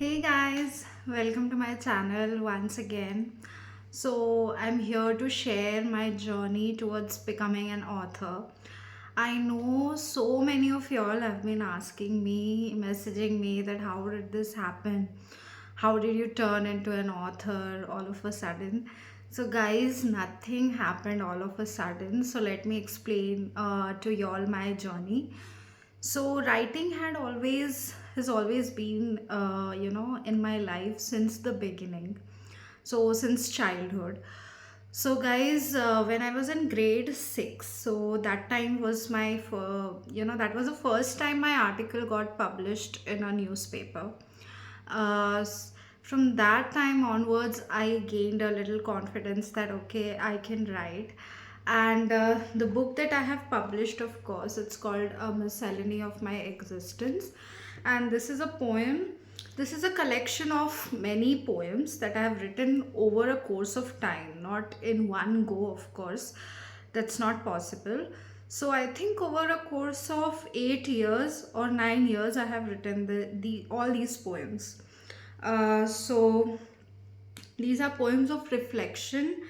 Hey guys, welcome to my channel once again. So, I'm here to share my journey towards becoming an author. I know so many of y'all have been asking me, messaging me that how did this happen? How did you turn into an author all of a sudden? So, guys, nothing happened all of a sudden. So, let me explain to y'all my journey. So writing has always been in my life since the beginning. So since childhood. So guys, when I was in grade 6, so that time was that was the first time my article got published in a newspaper. uh, s- from that time onwards, I gained a little confidence that okay, I can write. And the book that I have published, of course, it's called A Miscellany of My Existence. And this is a poem. This is a collection of many poems that I have written over a course of time, not in one go, of course. That's not possible. So I think over a course of 8 years or 9 years, I have written the all these poems. So these are poems of reflection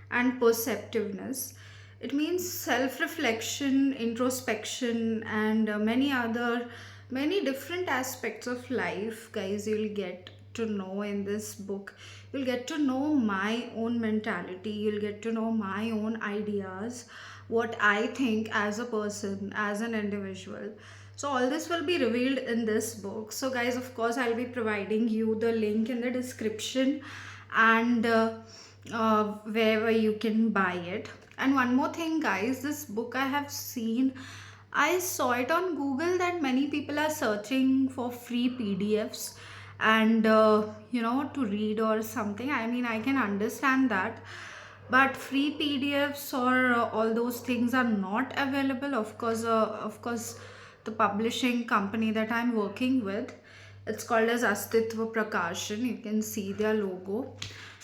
and perceptiveness. It means self reflection, introspection, and many different aspects of life, guys. You'll get to know in this book. You'll get to know my own mentality, you'll get to know my own ideas, what I think as a person, as an individual. So all this will be revealed in this book. So guys, of course, I'll be providing you the link in the description, and wherever you can buy it. And one more thing, guys, this book I saw it on Google that many people are searching for free PDFs and to read or something. I mean, I can understand that, but free PDFs or all those things are not available. Of course, the publishing company that I'm working with, it's called as Astitva Prakashan. You can see their logo.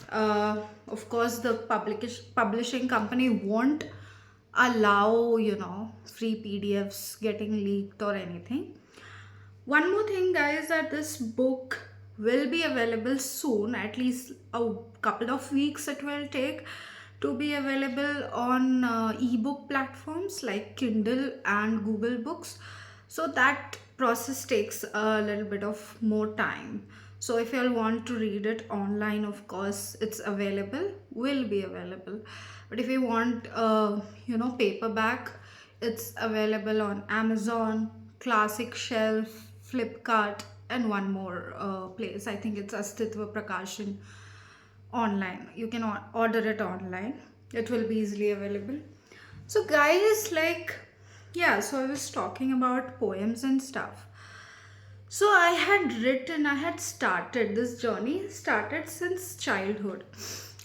Of course, the publishing company won't allow free PDFs getting leaked or anything. One more thing, guys, that this book will be available soon, at least a couple of weeks it will take to be available on ebook platforms like Kindle and Google Books. So that process takes a little bit of more time. So if you all want to read it online, of course, it's available, will be available. But if you want, paperback, it's available on Amazon, Classic Shelf, Flipkart, and one more place. I think it's Astitva Prakashan online. You can order it online. It will be easily available. So, guys, yeah, so I was talking about poems and stuff. So I had started this journey, started since childhood.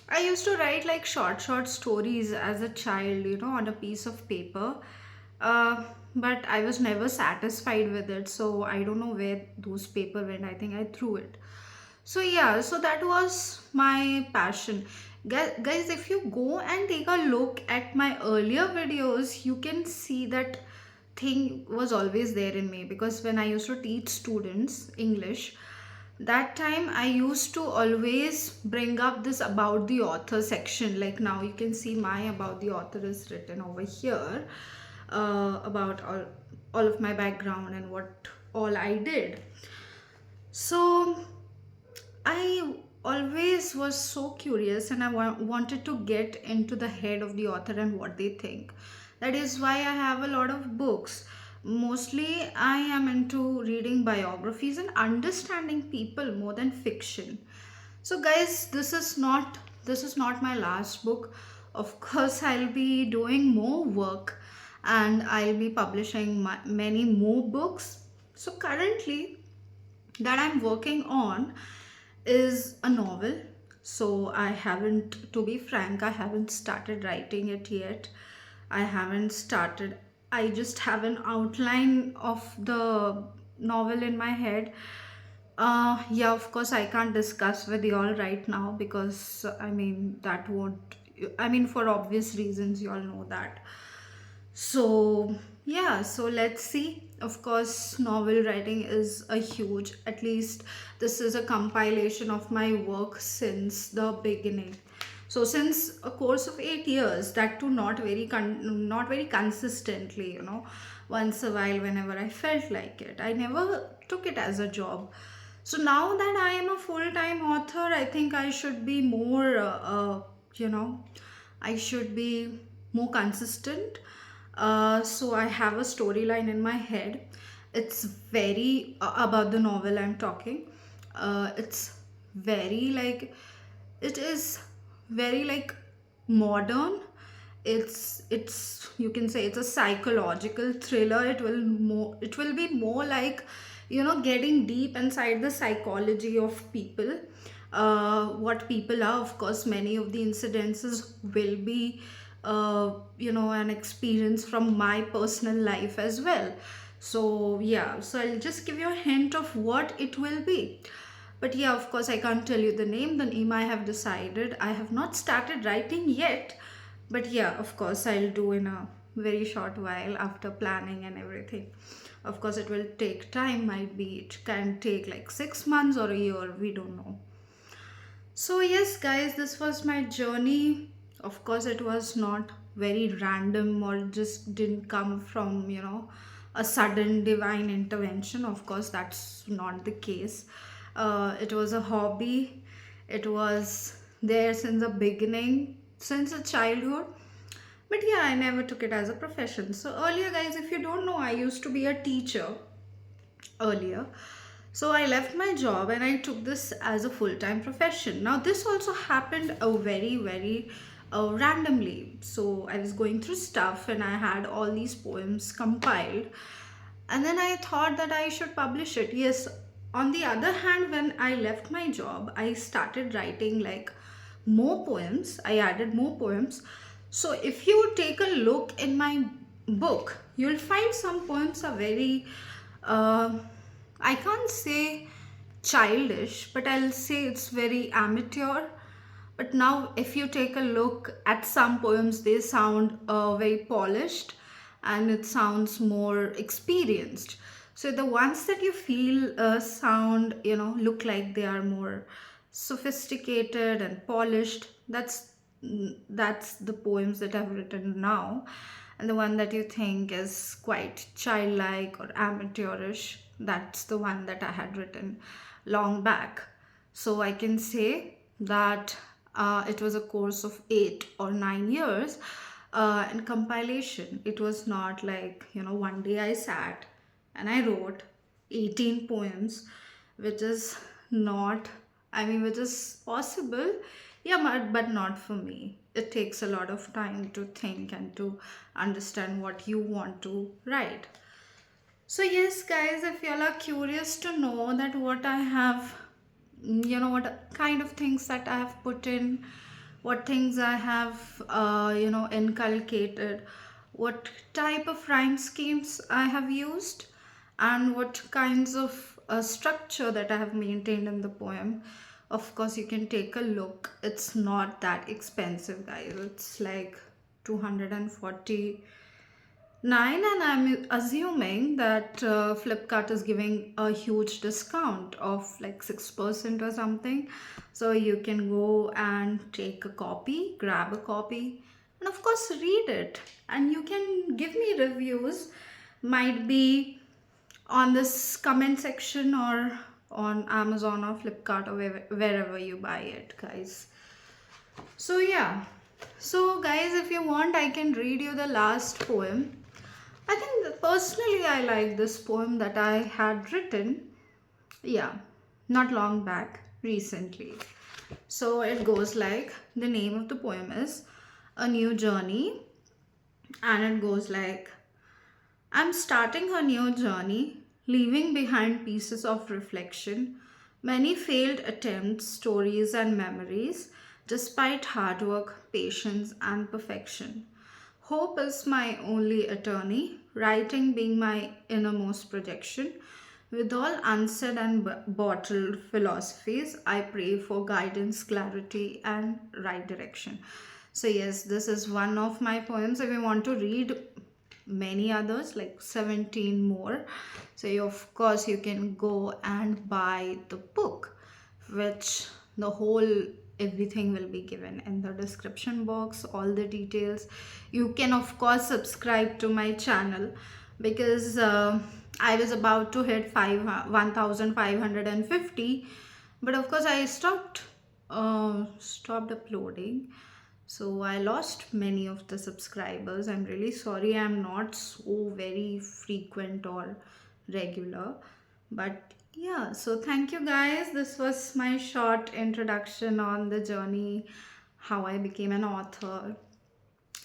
I used to write like short stories as a child, on a piece of paper. Uh, but I was never satisfied with it, so I don't know where those paper went. I think I threw it. So yeah, so that was my passion. Guys, if you go and take a look at my earlier videos, you can see that thing was always there in me, because when I used to teach students English, that time I used to always bring up this about the author section. Like now you can see my about the author is written over here, about all of my background and what all I did. So I always was so curious, and I wanted to get into the head of the author and what they think. That is why I have a lot of books. Mostly, I am into reading biographies and understanding people more than fiction. So, guys, this is not my last book. Of course, I'll be doing more work, and I'll be publishing many more books. So, currently, that I'm working on is a novel. So I haven't, to be frank, I haven't started writing it yet. I haven't started, I just have an outline of the novel in my head. Yeah, of course, I can't discuss with you all right now, because I mean, that won't, I mean, for obvious reasons, you all know that. So, yeah, so let's see. of course, novel writing is a huge, at least this is a compilation of my work since the beginning. So since a course of 8 years, that too not very consistently, once a while whenever I felt like it. I never took it as a job. So now that I am a full-time author, I think I should be more you know I should be more consistent. So I have a storyline in my head. It's very about the novel I'm talking. It's very like it is very like modern. It's you can say it's a psychological thriller. It will be more like getting deep inside the psychology of people, what people are. Of course, many of the incidences will be an experience from my personal life as well. So yeah, so I'll just give you a hint of what it will be. But yeah, of course, I can't tell you the name. The name I have decided. I have not started writing yet, but yeah, of course, I'll do in a very short while after planning and everything. Of course, it will take time. Might be it can take like 6 months or a year. We don't know. So, yes, guys, this was my journey. Of course, it was not very random or just didn't come from, a sudden divine intervention. Of course, that's not the case. It was a hobby, it was there since the beginning, since a childhood. But yeah, I never took it as a profession. So, earlier, guys, if you don't know, I used to be a teacher earlier. So I left my job and I took this as a full-time profession. Now this also happened very, very randomly. So I was going through stuff and I had all these poems compiled, and then I thought that I should publish it. Yes, on the other hand, when I left my job, I started writing like more poems. I added more poems. So if you take a look in my book, you'll find some poems are very uh, I can't say childish, but I'll say it's very amateur. But now, if you take a look at some poems, they sound very polished and it sounds more experienced. So, the ones that you feel sound, look like they are more sophisticated and polished, that's the poems that I've written now. And the one that you think is quite childlike or amateurish, that's the one that I had written long back. So I can say that it was a course of 8 or 9 years in compilation. It was not like, one day I sat and I wrote 18 poems, which is not, which is possible, yeah, but not for me. It takes a lot of time to think and to understand what you want to write. So, yes, guys, if y'all are curious to know that what I have, what kind of things that I have put in, what things I have, inculcated, what type of rhyme schemes I have used, and what kinds of structure that I have maintained in the poem. Of course, you can take a look. It's not that expensive, guys. It's like 249, and I'm assuming that Flipkart is giving a huge discount of like 6% or something. So you can go and take a copy, grab a copy, and of course read it. And you can give me reviews, might be on this comment section or on Amazon or Flipkart or wherever you buy it, guys. So yeah. So guys, if you want, I can read you the last poem. I think personally I like this poem that I had written, yeah, not long back, recently. So it goes like, the name of the poem is A New Journey, and it goes like, I'm starting a new journey, leaving behind pieces of reflection, many failed attempts, stories, and memories, despite hard work, patience, and perfection. Hope is my only attorney, writing being my innermost projection. With all unsaid and bottled philosophies, I pray for guidance, clarity, and right direction. So, yes, this is one of my poems. If you want to read many others, like 17 more. So of course you can go and buy the book, which the whole everything will be given in the description box, all the details. You can of course subscribe to my channel, because I was about to hit 1550, but of course I stopped uploading, so I lost many of the subscribers. I'm really sorry, I'm not so very frequent or regular. But yeah, so thank you guys. This was my short introduction on the journey, how I became an author.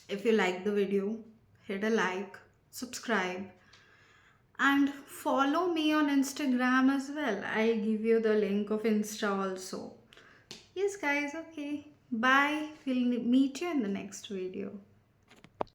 If you like the video, hit a like, subscribe, and follow me on Instagram as well. I'll give you the link of Insta also. Yes, guys, okay. Bye. We'll meet you in the next video.